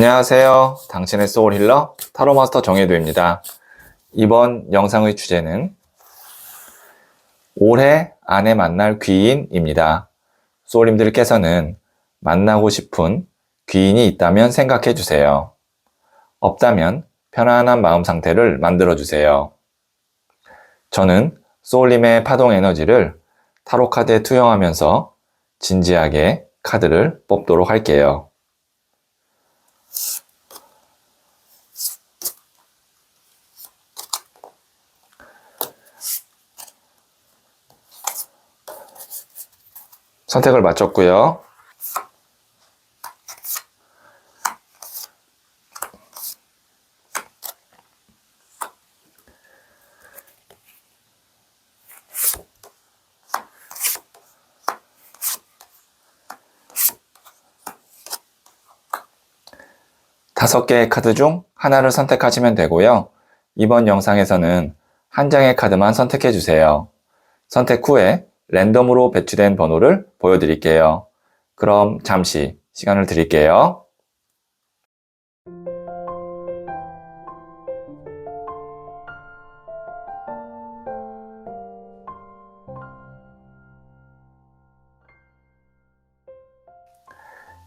안녕하세요. 당신의 소울 힐러 타로마스터 정혜도입니다. 이번 영상의 주제는 올해 안에 만날 귀인입니다. 소울님들께서는 만나고 싶은 귀인이 있다면 생각해 주세요. 없다면 편안한 마음 상태를 만들어 주세요. 저는 소울님의 파동 에너지를 타로 카드에 투영하면서 진지하게 카드를 뽑도록 할게요. 선택을 마쳤고요. 다섯 개의 카드 중 하나를 선택하시면 되고요. 이번 영상에서는 한 장의 카드만 선택해 주세요. 선택 후에 랜덤으로 배치된 번호를 보여드릴게요. 그럼 잠시 시간을 드릴게요.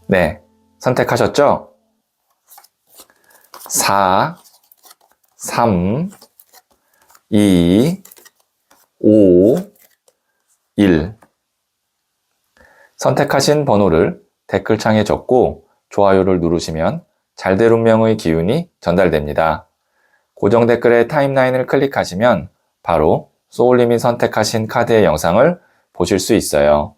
네, 선택하셨죠? 4, 3, 2, 5, 1. 선택하신 번호를 댓글창에 적고 좋아요를 누르시면 잘 될 운명의 기운이 전달됩니다. 고정 댓글의 타임라인을 클릭하시면 바로 소울님이 선택하신 카드의 영상을 보실 수 있어요.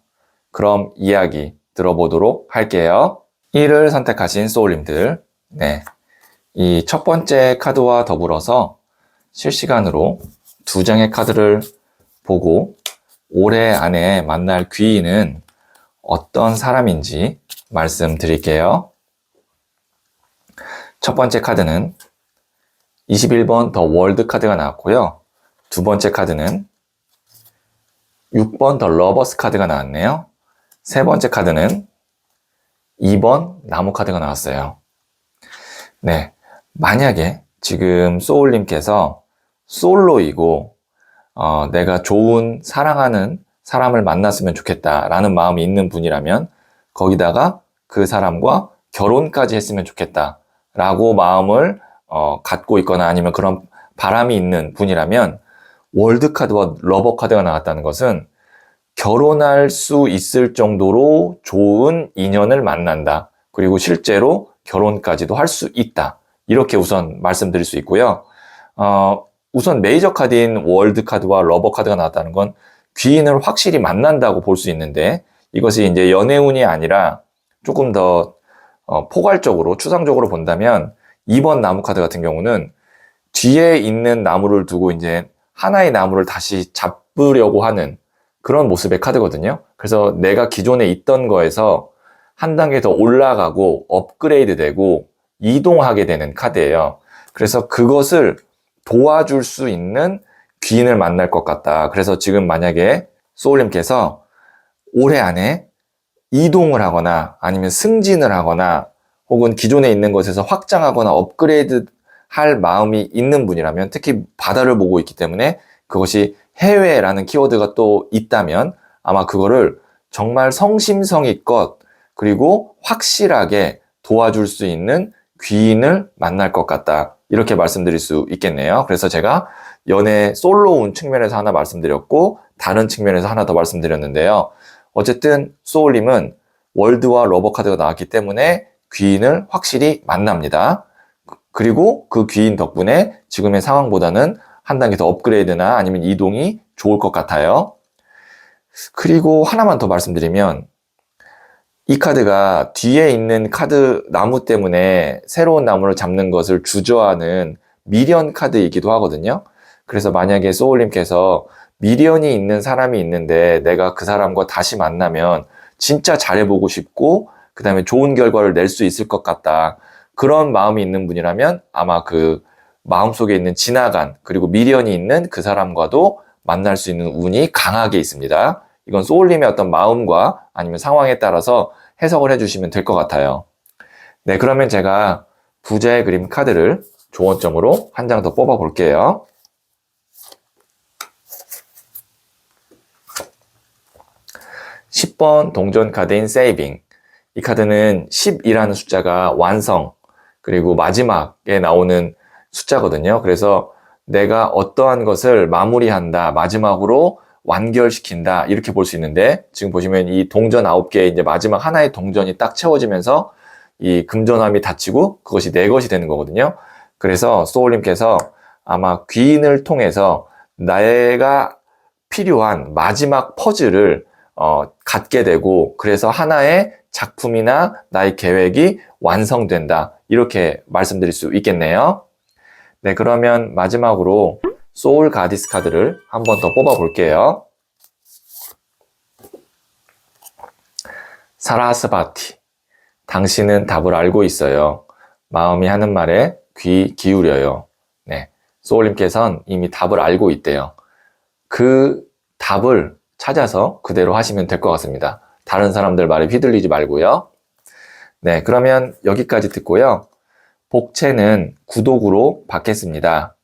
그럼 이야기 들어보도록 할게요. 1을 선택하신 소울님들, 네, 이 첫 번째 카드와 더불어서 실시간으로 두 장의 카드를 보고 올해 안에 만날 귀인은 어떤 사람인지 말씀드릴게요. 첫 번째 카드는 21번 더 월드 카드가 나왔고요. 두 번째 카드는 6번 더 러버스 카드가 나왔네요. 세 번째 카드는 2번 나무 카드가 나왔어요. 네, 만약에 지금 소울님께서 솔로이고 내가 좋은 사랑하는 사람을 만났으면 좋겠다라는 마음이 있는 분이라면 거기다가 그 사람과 결혼까지 했으면 좋겠다라고 마음을 갖고 있거나 아니면 그런 바람이 있는 분이라면 월드카드와 러버카드가 나왔다는 것은 결혼할 수 있을 정도로 좋은 인연을 만난다. 그리고 실제로 결혼까지도 할 수 있다. 이렇게 우선 말씀드릴 수 있고요. 우선 메이저 카드인 월드 카드와 러버 카드가 나왔다는 건 귀인을 확실히 만난다고 볼 수 있는데 이것이 이제 연애운이 아니라 조금 더 포괄적으로 추상적으로 본다면 2번 나무 카드 같은 경우는 뒤에 있는 나무를 두고 이제 하나의 나무를 다시 잡으려고 하는 그런 모습의 카드거든요. 그래서 내가 기존에 있던 거에서 한 단계 더 올라가고 업그레이드 되고 이동하게 되는 카드예요. 그래서 그것을 도와줄 수 있는 귀인을 만날 것 같다. 그래서 지금 만약에 소울님께서 올해 안에 이동을 하거나 아니면 승진을 하거나 혹은 기존에 있는 것에서 확장하거나 업그레이드 할 마음이 있는 분이라면 특히 바다를 보고 있기 때문에 그것이 해외라는 키워드가 또 있다면 아마 그거를 정말 성심성의껏 그리고 확실하게 도와줄 수 있는 귀인을 만날 것 같다. 이렇게 말씀드릴 수 있겠네요. 그래서 제가 연애 솔로운 측면에서 하나 말씀드렸고 다른 측면에서 하나 더 말씀드렸는데요. 어쨌든 소울님은 월드와 러버 카드가 나왔기 때문에 귀인을 확실히 만납니다. 그리고 그 귀인 덕분에 지금의 상황보다는 한 단계 더 업그레이드나 아니면 이동이 좋을 것 같아요. 그리고 하나만 더 말씀드리면 이 카드가 뒤에 있는 카드 나무 때문에 새로운 나무를 잡는 것을 주저하는 미련 카드이기도 하거든요. 그래서 만약에 소울님께서 미련이 있는 사람이 있는데 내가 그 사람과 다시 만나면 진짜 잘해보고 싶고 그 다음에 좋은 결과를 낼 수 있을 것 같다. 그런 마음이 있는 분이라면 아마 그 마음속에 있는 지나간 그리고 미련이 있는 그 사람과도 만날 수 있는 운이 강하게 있습니다. 이건 소울님의 어떤 마음과 아니면 상황에 따라서 해석을 해주시면 될 것 같아요. 네, 그러면 제가 부자의 그림 카드를 조언점으로 한 장 더 뽑아 볼게요. 10번 동전 카드인 세이빙. 이 카드는 10이라는 숫자가 완성, 그리고 마지막에 나오는 숫자거든요. 그래서 내가 어떠한 것을 마무리한다, 마지막으로 완결시킨다, 이렇게 볼 수 있는데, 지금 보시면 이 동전 9개의 이제 마지막 하나의 동전이 딱 채워지면서 이 금전함이 닫히고 그것이 내 것이 되는 거거든요. 그래서 소울님께서 아마 귀인을 통해서 내가 필요한 마지막 퍼즐을 갖게 되고, 그래서 하나의 작품이나 나의 계획이 완성된다, 이렇게 말씀드릴 수 있겠네요. 네, 그러면 마지막으로 소울 가디스 카드를 한 번 더 뽑아 볼게요. 사라스바티. 당신은 답을 알고 있어요. 마음이 하는 말에 귀 기울여요. 네, 소울님께서는 이미 답을 알고 있대요. 그 답을 찾아서 그대로 하시면 될 것 같습니다. 다른 사람들 말에 휘둘리지 말고요. 네, 그러면 여기까지 듣고요. 복채는 구독으로 받겠습니다.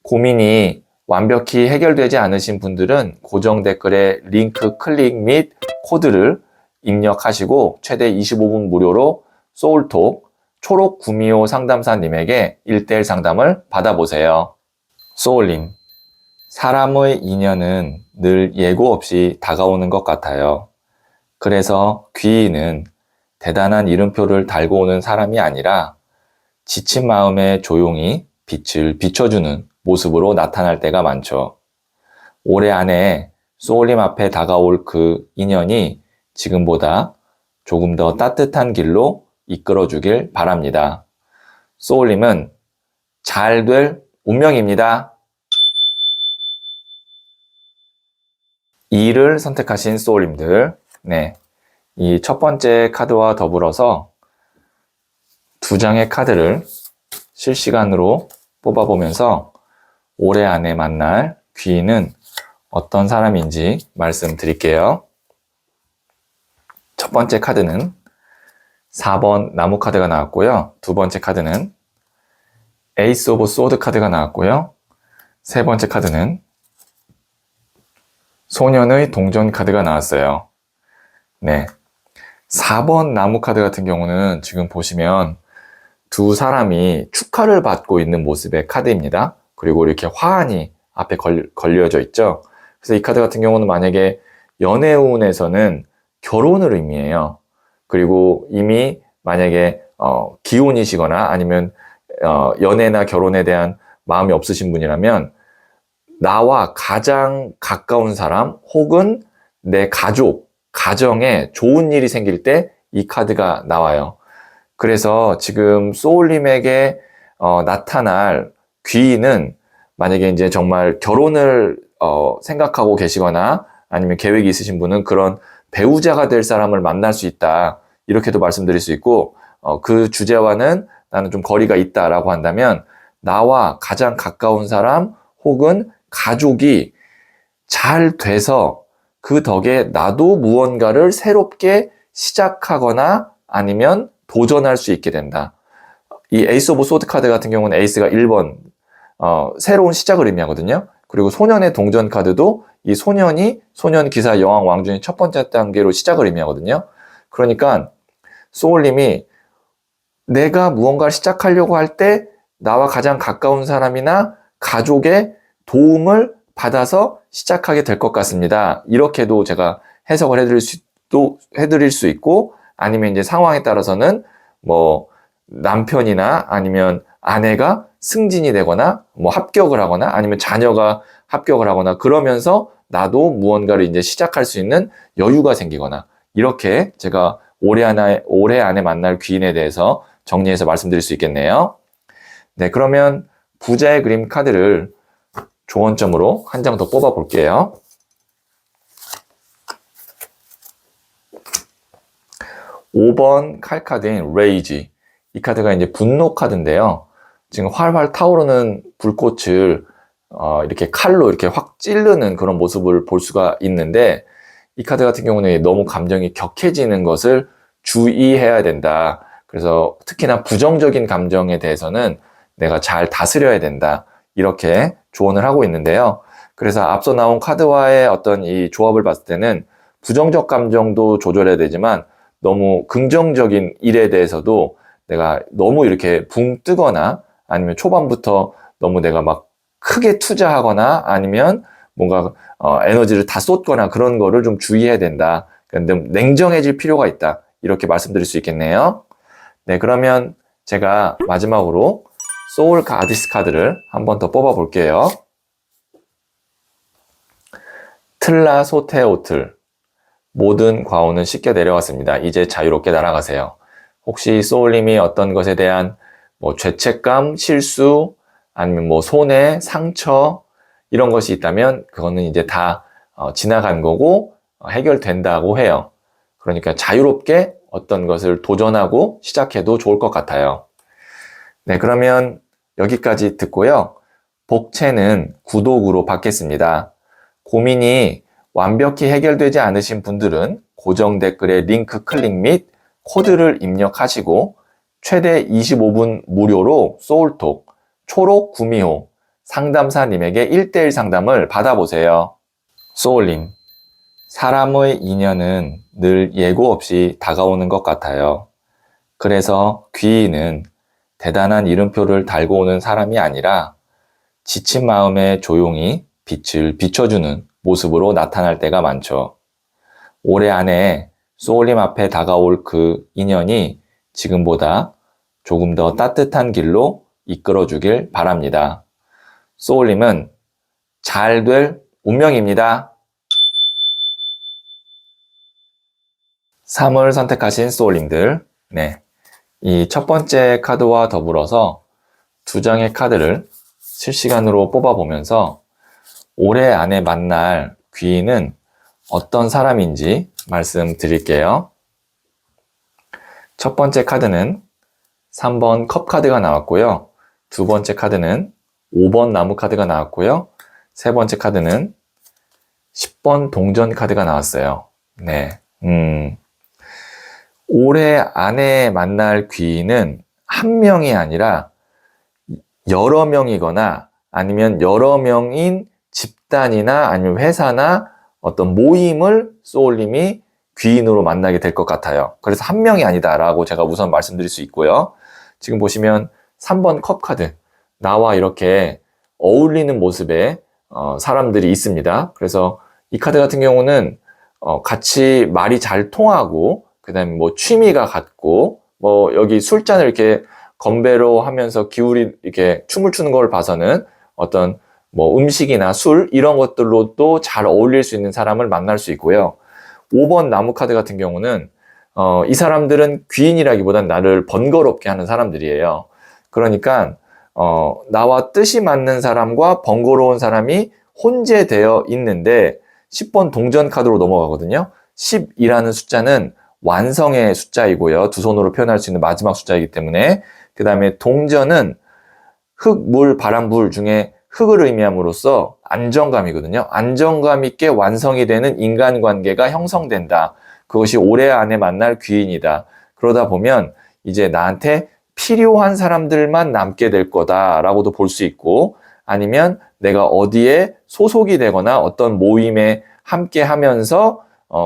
고민이 완벽히 해결되지 않으신 분들은 고정 댓글에 링크 클릭 및 코드를 입력하시고 최대 25분 무료로 소울톡 초록 구미호 상담사님에게 1:1 상담을 받아보세요. 소울님, 사람의 인연은 늘 예고 없이 다가오는 것 같아요. 그래서 귀인은 대단한 이름표를 달고 오는 사람이 아니라 지친 마음에 조용히 빛을 비춰주는 모습으로 나타날 때가 많죠. 올해 안에 소울님 앞에 다가올 그 인연이 지금보다 조금 더 따뜻한 길로 이끌어주길 바랍니다. 소울님은 잘 될 운명입니다. 2를 선택하신 소울님들, 네, 이 첫 번째 카드와 더불어서 두 장의 카드를 실시간으로 뽑아보면서 올해 안에 만날 귀인은 어떤 사람인지 말씀드릴게요. 첫 번째 카드는 4번 나무 카드가 나왔고요. 두 번째 카드는 에이스 오브 소드 카드가 나왔고요. 세 번째 카드는 소년의 동전 카드가 나왔어요. 네, 4번 나무 카드 같은 경우는 지금 보시면 두 사람이 축하를 받고 있는 모습의 카드입니다. 그리고 이렇게 화환이 앞에 걸려져 있죠. 그래서 이 카드 같은 경우는 만약에 연애운에서는 결혼을 의미해요. 그리고 이미 만약에 기혼이시거나 아니면 연애나 결혼에 대한 마음이 없으신 분이라면 나와 가장 가까운 사람 혹은 내 가족, 가정에 좋은 일이 생길 때 이 카드가 나와요. 그래서 지금 소울님에게 나타날 귀인은 만약에 이제 정말 결혼을 생각하고 계시거나 아니면 계획이 있으신 분은 그런 배우자가 될 사람을 만날 수 있다, 이렇게도 말씀드릴 수 있고, 그 주제와는 나는 좀 거리가 있다라고 한다면 나와 가장 가까운 사람 혹은 가족이 잘 돼서 그 덕에 나도 무언가를 새롭게 시작하거나 아니면 도전할 수 있게 된다. 이 에이스 오브 소드 카드 같은 경우는 에이스가 1번 새로운 시작을 의미하거든요. 그리고 소년의 동전 카드도 이 소년이 소년 기사 여왕 왕중의 첫 번째 단계로 시작을 의미하거든요. 그러니까 소울님이 내가 무언가를 시작하려고 할 때 나와 가장 가까운 사람이나 가족의 도움을 받아서 시작하게 될 것 같습니다. 이렇게도 제가 해석을 해드릴 수 있고, 아니면 이제 상황에 따라서는 뭐 남편이나 아니면 아내가 승진이 되거나 뭐 합격을 하거나 아니면 자녀가 합격을 하거나 그러면서 나도 무언가를 이제 시작할 수 있는 여유가 생기거나, 이렇게 제가 올해 안에 만날 귀인에 대해서 정리해서 말씀드릴 수 있겠네요. 네, 그러면 부자의 그림 카드를 조언점으로 한 장 더 뽑아 볼게요. 5번 칼카드인 레이지. 이 카드가 이제 분노 카드인데요. 지금 활활 타오르는 불꽃을 이렇게 칼로 이렇게 확 찌르는 그런 모습을 볼 수가 있는데, 이 카드 같은 경우는 너무 감정이 격해지는 것을 주의해야 된다. 그래서 특히나 부정적인 감정에 대해서는 내가 잘 다스려야 된다. 이렇게 조언을 하고 있는데요. 그래서 앞서 나온 카드와의 어떤 이 조합을 봤을 때는 부정적 감정도 조절해야 되지만 너무 긍정적인 일에 대해서도 내가 너무 이렇게 붕 뜨거나 아니면 초반부터 너무 내가 막 크게 투자하거나 아니면 뭔가 에너지를 다 쏟거나 그런 거를 좀 주의해야 된다. 그러니까 냉정해질 필요가 있다. 이렇게 말씀드릴 수 있겠네요. 네, 그러면 제가 마지막으로 소울 가디스 카드를 한 번 더 뽑아 볼게요. 틀라소테오틀. 모든 과오는 씻겨 내려왔습니다. 이제 자유롭게 날아가세요. 혹시 소울님이 어떤 것에 대한 뭐 죄책감, 실수, 아니면 뭐 손해, 상처 이런 것이 있다면 그거는 이제 다 지나간 거고 해결된다고 해요. 그러니까 자유롭게 어떤 것을 도전하고 시작해도 좋을 것 같아요. 네, 그러면 여기까지 듣고요. 복채는 구독으로 받겠습니다. 고민이 완벽히 해결되지 않으신 분들은 고정 댓글에 링크 클릭 및 코드를 입력하시고 최대 25분 무료로 소울톡 초록 구미호 상담사님에게 1대1 상담을 받아보세요. 소울님, 사람의 인연은 늘 예고 없이 다가오는 것 같아요. 그래서 귀인은 대단한 이름표를 달고 오는 사람이 아니라 지친 마음에 조용히 빛을 비춰주는 모습으로 나타날 때가 많죠. 올해 안에 소울님 앞에 다가올 그 인연이 지금보다 조금 더 따뜻한 길로 이끌어주길 바랍니다. 소울님은 잘 될 운명입니다. 3을 선택하신 소울님들, 네, 이 첫 번째 카드와 더불어서 두 장의 카드를 실시간으로 뽑아보면서 올해 안에 만날 귀인은 어떤 사람인지 말씀드릴게요. 첫 번째 카드는 3번 컵 카드가 나왔고요. 두 번째 카드는 5번 나무 카드가 나왔고요. 세 번째 카드는 10번 동전 카드가 나왔어요. 네. 올해 안에 만날 귀인은 한 명이 아니라 여러 명이거나 아니면 여러 명인 집단이나 아니면 회사나 어떤 모임을 소울님이 귀인으로 만나게 될 것 같아요. 그래서 한 명이 아니다라고 제가 우선 말씀드릴 수 있고요. 지금 보시면 3번 컵 카드, 나와 이렇게 어울리는 모습의 사람들이 있습니다. 그래서 이 카드 같은 경우는 같이 말이 잘 통하고 그 다음에 뭐 취미가 같고 뭐 여기 술잔을 이렇게 건배로 하면서 기울이 이렇게 춤을 추는 걸 봐서는 어떤 뭐 음식이나 술 이런 것들로도 잘 어울릴 수 있는 사람을 만날 수 있고요. 5번 나무 카드 같은 경우는 이 사람들은 귀인이라기보단 나를 번거롭게 하는 사람들이에요. 그러니까 나와 뜻이 맞는 사람과 번거로운 사람이 혼재되어 있는데 10번 동전 카드로 넘어가거든요. 10이라는 숫자는 완성의 숫자이고요. 두 손으로 표현할 수 있는 마지막 숫자이기 때문에 그 다음에 동전은 흙, 물, 바람, 불 중에 흙을 의미함으로써 안정감이거든요. 안정감 있게 완성이 되는 인간관계가 형성된다. 그것이 올해 안에 만날 귀인이다. 그러다 보면 이제 나한테 필요한 사람들만 남게 될 거다라고도 볼 수 있고 아니면 내가 어디에 소속이 되거나 어떤 모임에 함께 하면서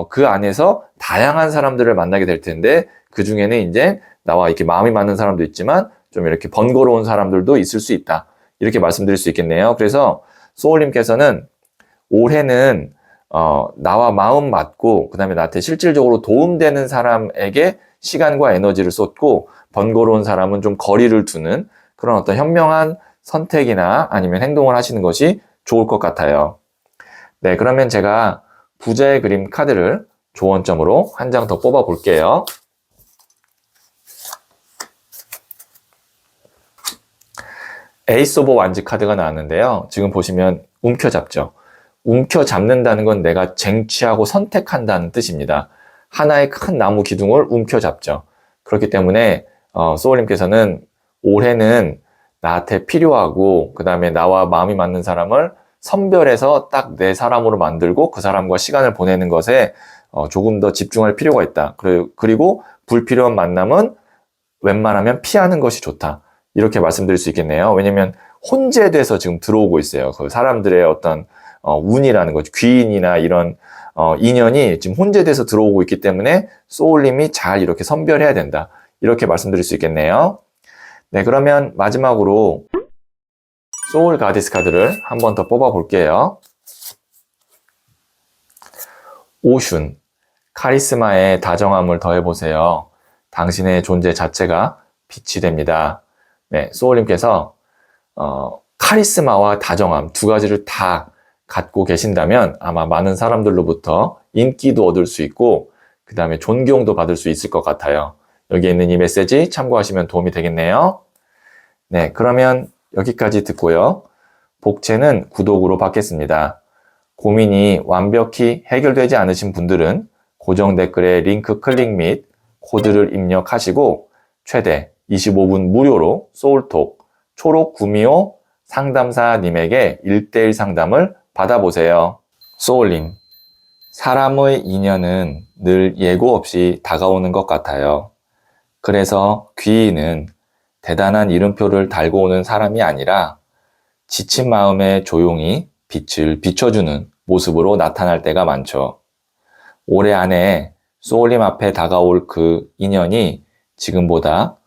그 안에서 다양한 사람들을 만나게 될 텐데 그 중에는 이제 나와 이렇게 마음이 맞는 사람도 있지만 좀 이렇게 번거로운 사람들도 있을 수 있다. 이렇게 말씀드릴 수 있겠네요. 그래서 소울님께서는 올해는 나와 마음 맞고 그 다음에 나한테 실질적으로 도움되는 사람에게 시간과 에너지를 쏟고 번거로운 사람은 좀 거리를 두는 그런 어떤 현명한 선택이나 아니면 행동을 하시는 것이 좋을 것 같아요. 네, 그러면 제가 부자의 그림 카드를 조언점으로 한 장 더 뽑아 볼게요. 에이스 오브 완즈 카드가 나왔는데요. 지금 보시면 움켜잡죠. 움켜잡는다는 건 내가 쟁취하고 선택한다는 뜻입니다. 하나의 큰 나무 기둥을 움켜잡죠. 그렇기 때문에 소울님께서는 올해는 나한테 필요하고 그 다음에 나와 마음이 맞는 사람을 선별해서 딱 내 사람으로 만들고 그 사람과 시간을 보내는 것에 조금 더 집중할 필요가 있다. 그리고 불필요한 만남은 웬만하면 피하는 것이 좋다. 이렇게 말씀드릴 수 있겠네요. 왜냐면 혼재돼서 지금 들어오고 있어요. 그 사람들의 어떤 운이라는 거죠. 귀인이나 이런 인연이 지금 혼재돼서 들어오고 있기 때문에 소울님이 잘 이렇게 선별해야 된다. 이렇게 말씀드릴 수 있겠네요. 네, 그러면 마지막으로 소울 가디스 카드를 한 번 더 뽑아 볼게요. 오슌, 카리스마에 다정함을 더해보세요. 당신의 존재 자체가 빛이 됩니다. 네, 소울님께서 카리스마와 다정함 두 가지를 다 갖고 계신다면 아마 많은 사람들로부터 인기도 얻을 수 있고 그 다음에 존경도 받을 수 있을 것 같아요. 여기에 있는 이 메시지 참고하시면 도움이 되겠네요. 네, 그러면 여기까지 듣고요. 복채는 구독으로 받겠습니다. 고민이 완벽히 해결되지 않으신 분들은 고정 댓글에 링크 클릭 및 코드를 입력하시고 최대 25분 무료로 소울톡 초록 구미호 상담사님에게 1대1 상담을 받아보세요. 소울님, 사람의 인연은 늘 예고 없이 다가오는 것 같아요. 그래서 귀인은 대단한 이름표를 달고 오는 사람이 아니라 지친 마음에 조용히 빛을 비춰주는 모습으로 나타날 때가 많죠. 올해 안에 소울님 앞에 다가올 그 인연이 지금보다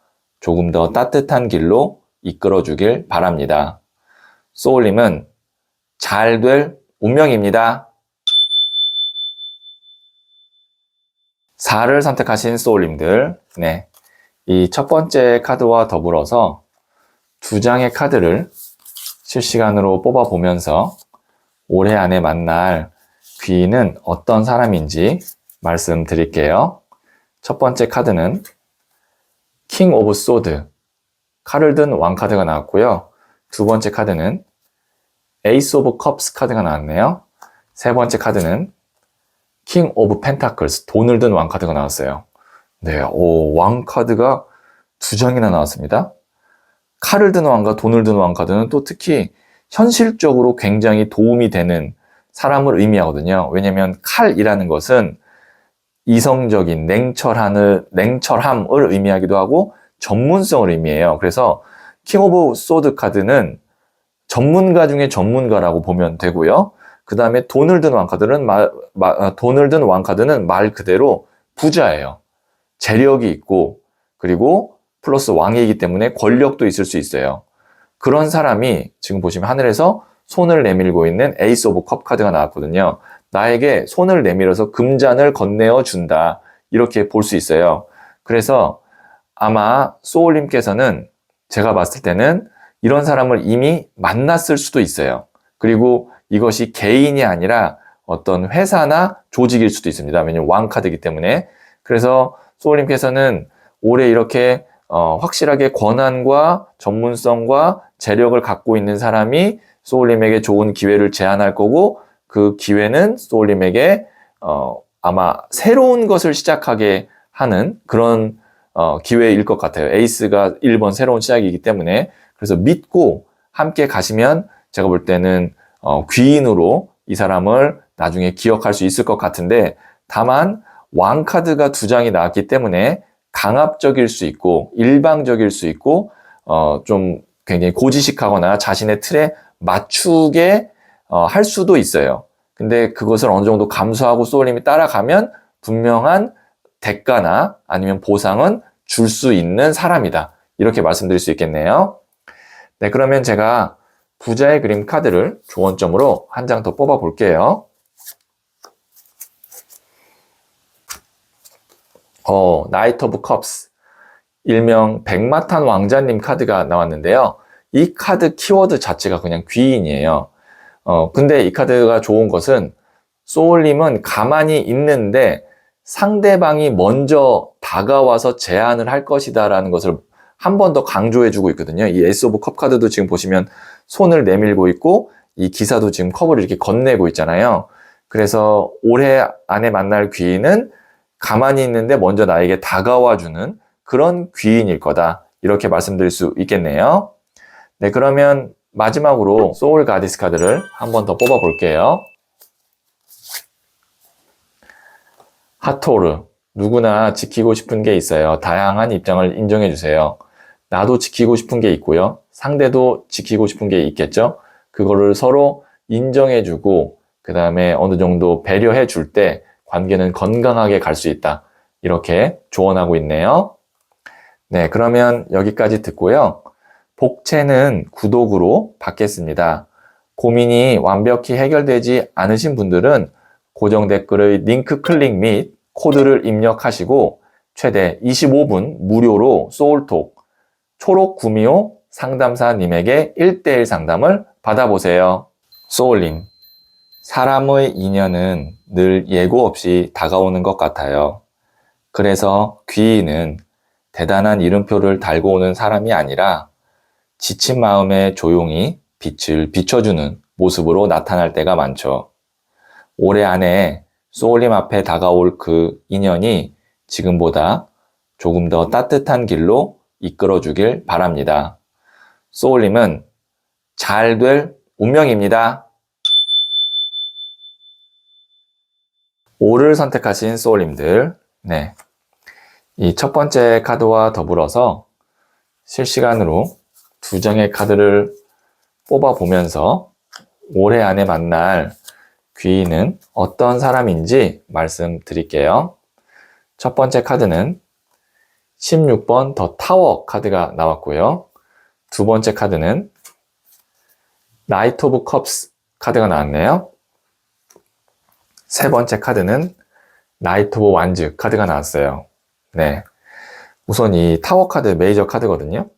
조금 더 따뜻한 길로 이끌어주길 바랍니다. 소울님은 잘 될 운명입니다. 4를 선택하신 소울님들, 네, 이 첫 번째 카드와 더불어서 두 장의 카드를 실시간으로 뽑아보면서 올해 안에 만날 귀인은 어떤 사람인지 말씀드릴게요. 첫 번째 카드는 킹 오브 소드, 칼을 든 왕카드가 나왔고요. 두 번째 카드는 에이스 오브 컵스 카드가 나왔네요. 세 번째 카드는 킹 오브 펜타클스, 돈을 든 왕카드가 나왔어요. 네, 왕카드가 두 장이나 나왔습니다. 칼을 든 왕과 돈을 든 왕카드는 또 특히 현실적으로 굉장히 도움이 되는 사람을 의미하거든요. 왜냐하면 칼이라는 것은 이성적인 냉철함을 의미하기도 하고 전문성을 의미해요. 그래서 킹 오브 소드 카드는 전문가 중에 전문가라고 보면 되고요. 그 다음에 돈을 든 왕카드는 말 그대로 부자예요. 재력이 있고 그리고 플러스 왕이기 때문에 권력도 있을 수 있어요. 그런 사람이 지금 보시면 하늘에서 손을 내밀고 있는 에이스 오브 컵 카드가 나왔거든요. 나에게 손을 내밀어서 금잔을 건네어 준다. 이렇게 볼 수 있어요. 그래서 아마 소울님께서는 제가 봤을 때는 이런 사람을 이미 만났을 수도 있어요. 그리고 이것이 개인이 아니라 어떤 회사나 조직일 수도 있습니다. 왜냐면 왕카드이기 때문에. 그래서 소울님께서는 올해 이렇게 확실하게 권한과 전문성과 재력을 갖고 있는 사람이 소울님에게 좋은 기회를 제안할 거고 그 기회는 소울님에게 아마 새로운 것을 시작하게 하는 그런 기회일 것 같아요. 에이스가 1번 새로운 시작이기 때문에. 그래서 믿고 함께 가시면 제가 볼 때는 귀인으로 이 사람을 나중에 기억할 수 있을 것 같은데 다만 왕카드가 두 장이 나왔기 때문에 강압적일 수 있고 일방적일 수 있고 좀 굉장히 고지식하거나 자신의 틀에 맞추게 할 수도 있어요. 근데 그것을 어느 정도 감수하고 소울님이 따라가면 분명한 대가나 아니면 보상은 줄 수 있는 사람이다. 이렇게 말씀드릴 수 있겠네요. 네, 그러면 제가 부자의 그림 카드를 조언점으로 한 장 더 뽑아 볼게요. 나이트 오브 컵스, 일명 백마탄 왕자님 카드가 나왔는데요. 이 카드 키워드 자체가 그냥 귀인이에요. 근데 이 카드가 좋은 것은 소울님은 가만히 있는데 상대방이 먼저 다가와서 제안을 할 것이다 라는 것을 한 번 더 강조해주고 있거든요. 이 에이스 오브 컵 카드도 지금 보시면 손을 내밀고 있고 이 기사도 지금 컵을 이렇게 건네고 있잖아요. 그래서 올해 안에 만날 귀인은 가만히 있는데 먼저 나에게 다가와주는 그런 귀인일 거다. 이렇게 말씀드릴 수 있겠네요. 네, 그러면 마지막으로 소울 가디스 카드를 한 번 더 뽑아 볼게요. 하토르, 누구나 지키고 싶은 게 있어요. 다양한 입장을 인정해 주세요. 나도 지키고 싶은 게 있고요. 상대도 지키고 싶은 게 있겠죠? 그거를 서로 인정해 주고, 그 다음에 어느 정도 배려해 줄 때 관계는 건강하게 갈 수 있다. 이렇게 조언하고 있네요. 네, 그러면 여기까지 듣고요. 복채는 구독으로 받겠습니다. 고민이 완벽히 해결되지 않으신 분들은 고정 댓글의 링크 클릭 및 코드를 입력하시고 최대 25분 무료로 소울톡 초록구미호 상담사님에게 1대1 상담을 받아보세요. 소울님, 사람의 인연은 늘 예고 없이 다가오는 것 같아요. 그래서 귀인은 대단한 이름표를 달고 오는 사람이 아니라 지친 마음에 조용히 빛을 비춰주는 모습으로 나타날 때가 많죠. 올해 안에 소울님 앞에 다가올 그 인연이 지금보다 조금 더 따뜻한 길로 이끌어주길 바랍니다. 소울님은 잘 될 운명입니다. 5를 선택하신 소울님들, 네, 이 첫 번째 카드와 더불어서 실시간으로 2장의 카드를 뽑아보면서 올해 안에 만날 귀인은 어떤 사람인지 말씀드릴게요. 첫 번째 카드는 16번 더 타워 카드가 나왔고요. 두 번째 카드는 나이트 오브 컵스 카드가 나왔네요. 세 번째 카드는 나이트 오브 완즈 카드가 나왔어요. 네, 우선 이 타워 카드 메이저 카드거든요.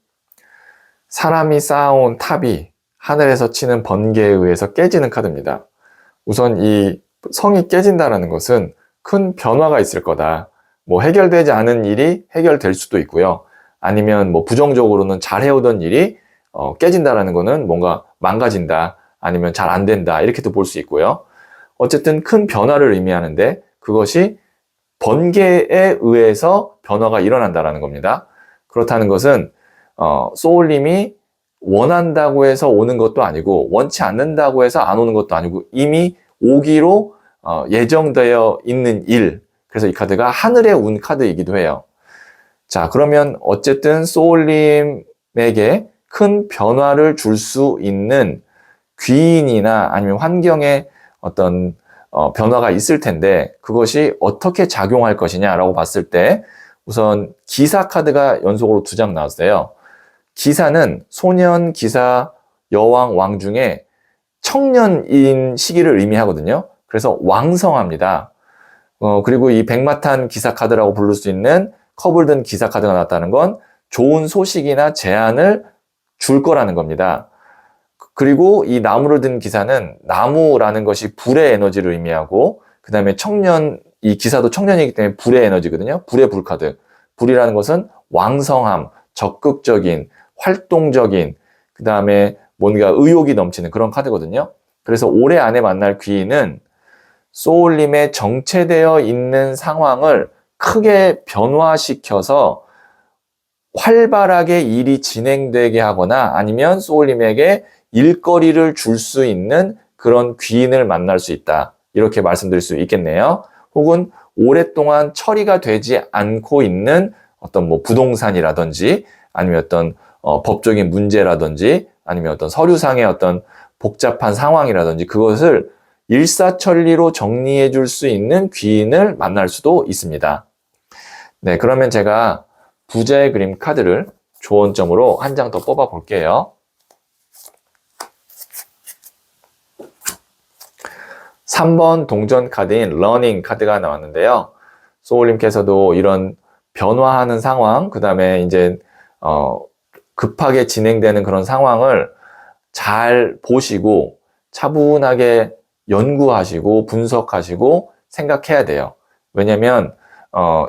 사람이 쌓아온 탑이 하늘에서 치는 번개에 의해서 깨지는 카드입니다. 우선 이 성이 깨진다는 것은 큰 변화가 있을 거다. 뭐 해결되지 않은 일이 해결될 수도 있고요. 아니면 뭐 부정적으로는 잘 해오던 일이 깨진다는 거는 뭔가 망가진다. 아니면 잘 안 된다. 이렇게도 볼 수 있고요. 어쨌든 큰 변화를 의미하는데 그것이 번개에 의해서 변화가 일어난다는 겁니다. 그렇다는 것은 소울님이 원한다고 해서 오는 것도 아니고 원치 않는다고 해서 안 오는 것도 아니고 이미 오기로 예정되어 있는 일. 그래서 이 카드가 하늘에 운 카드이기도 해요. 자, 그러면 어쨌든 소울님에게 큰 변화를 줄 수 있는 귀인이나 아니면 환경에 어떤 변화가 있을 텐데 그것이 어떻게 작용할 것이냐라고 봤을 때 우선 기사 카드가 연속으로 2장 나왔어요. 기사는 소년, 기사, 여왕, 왕 중에 청년인 시기를 의미하거든요. 그래서 왕성합니다. 그리고 이 백마탄 기사 카드라고 부를 수 있는 컵을 든 기사 카드가 나왔다는 건 좋은 소식이나 제안을 줄 거라는 겁니다. 그리고 이 나무를 든 기사는 나무라는 것이 불의 에너지를 의미하고 그 다음에 청년, 이 기사도 청년이기 때문에 불의 에너지거든요. 불의 불 카드. 불이라는 것은 왕성함, 적극적인, 활동적인, 그 다음에 뭔가 의욕이 넘치는 그런 카드거든요. 그래서 올해 안에 만날 귀인은 소울님의 정체되어 있는 상황을 크게 변화시켜서 활발하게 일이 진행되게 하거나 아니면 소울님에게 일거리를 줄 수 있는 그런 귀인을 만날 수 있다. 이렇게 말씀드릴 수 있겠네요. 혹은 오랫동안 처리가 되지 않고 있는 어떤 뭐 부동산이라든지 아니면 어떤 법적인 문제라든지 아니면 어떤 서류상의 어떤 복잡한 상황이라든지 그것을 일사천리로 정리해 줄 수 있는 귀인을 만날 수도 있습니다. 네, 그러면 제가 부자의 그림 카드를 조언점으로 한 장 더 뽑아 볼게요. 3번 동전 카드인 러닝 카드가 나왔는데요. 소울님께서도 이런 변화하는 상황, 그 다음에 이제 급하게 진행되는 그런 상황을 잘 보시고 차분하게 연구하시고 분석하시고 생각해야 돼요. 왜냐면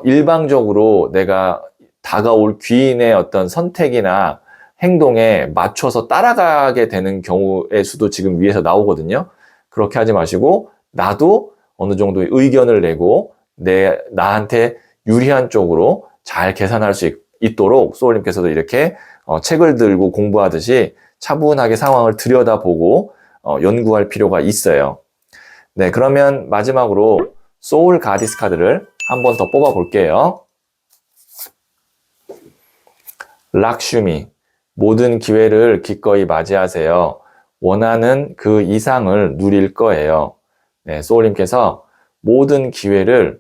일방적으로 내가 다가올 귀인의 어떤 선택이나 행동에 맞춰서 따라가게 되는 경우의 수도 지금 위에서 나오거든요. 그렇게 하지 마시고 나도 어느 정도의 의견을 내고 나한테 유리한 쪽으로 잘 계산할 수 있도록 소울님께서도 이렇게 책을 들고 공부하듯이 차분하게 상황을 들여다보고 연구할 필요가 있어요. 네, 그러면 마지막으로 소울 가디스 카드를 한 번 더 뽑아 볼게요. 락슈미, 모든 기회를 기꺼이 맞이하세요. 원하는 그 이상을 누릴 거예요. 네, 소울님께서 모든 기회를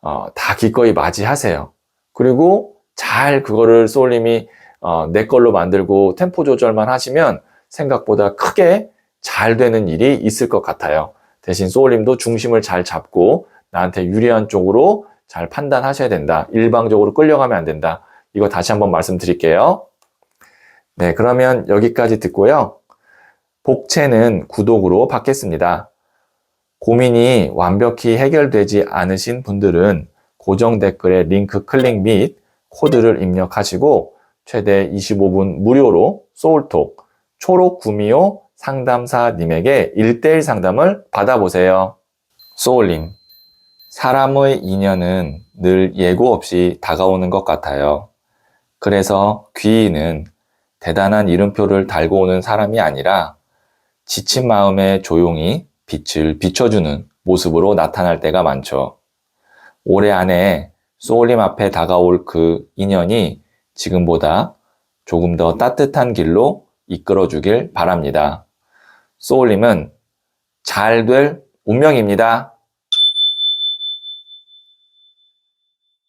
다 기꺼이 맞이하세요. 그리고 잘 그거를 소울님이 내 걸로 만들고 템포 조절만 하시면 생각보다 크게 잘 되는 일이 있을 것 같아요. 대신 소울님도 중심을 잘 잡고 나한테 유리한 쪽으로 잘 판단하셔야 된다. 일방적으로 끌려가면 안 된다. 이거 다시 한번 말씀드릴게요. 네, 그러면 여기까지 듣고요. 복채는 구독으로 받겠습니다. 고민이 완벽히 해결되지 않으신 분들은 고정 댓글에 링크 클릭 및 코드를 입력하시고 최대 25분 무료로 소울톡 초록구미호 상담사님에게 1:1 상담을 받아보세요. 소울님, 사람의 인연은 늘 예고 없이 다가오는 것 같아요. 그래서 귀인은 대단한 이름표를 달고 오는 사람이 아니라 지친 마음에 조용히 빛을 비춰주는 모습으로 나타날 때가 많죠. 올해 안에 소울님 앞에 다가올 그 인연이 지금보다 조금 더 따뜻한 길로 이끌어 주길 바랍니다. 소울님은 잘 될 운명입니다.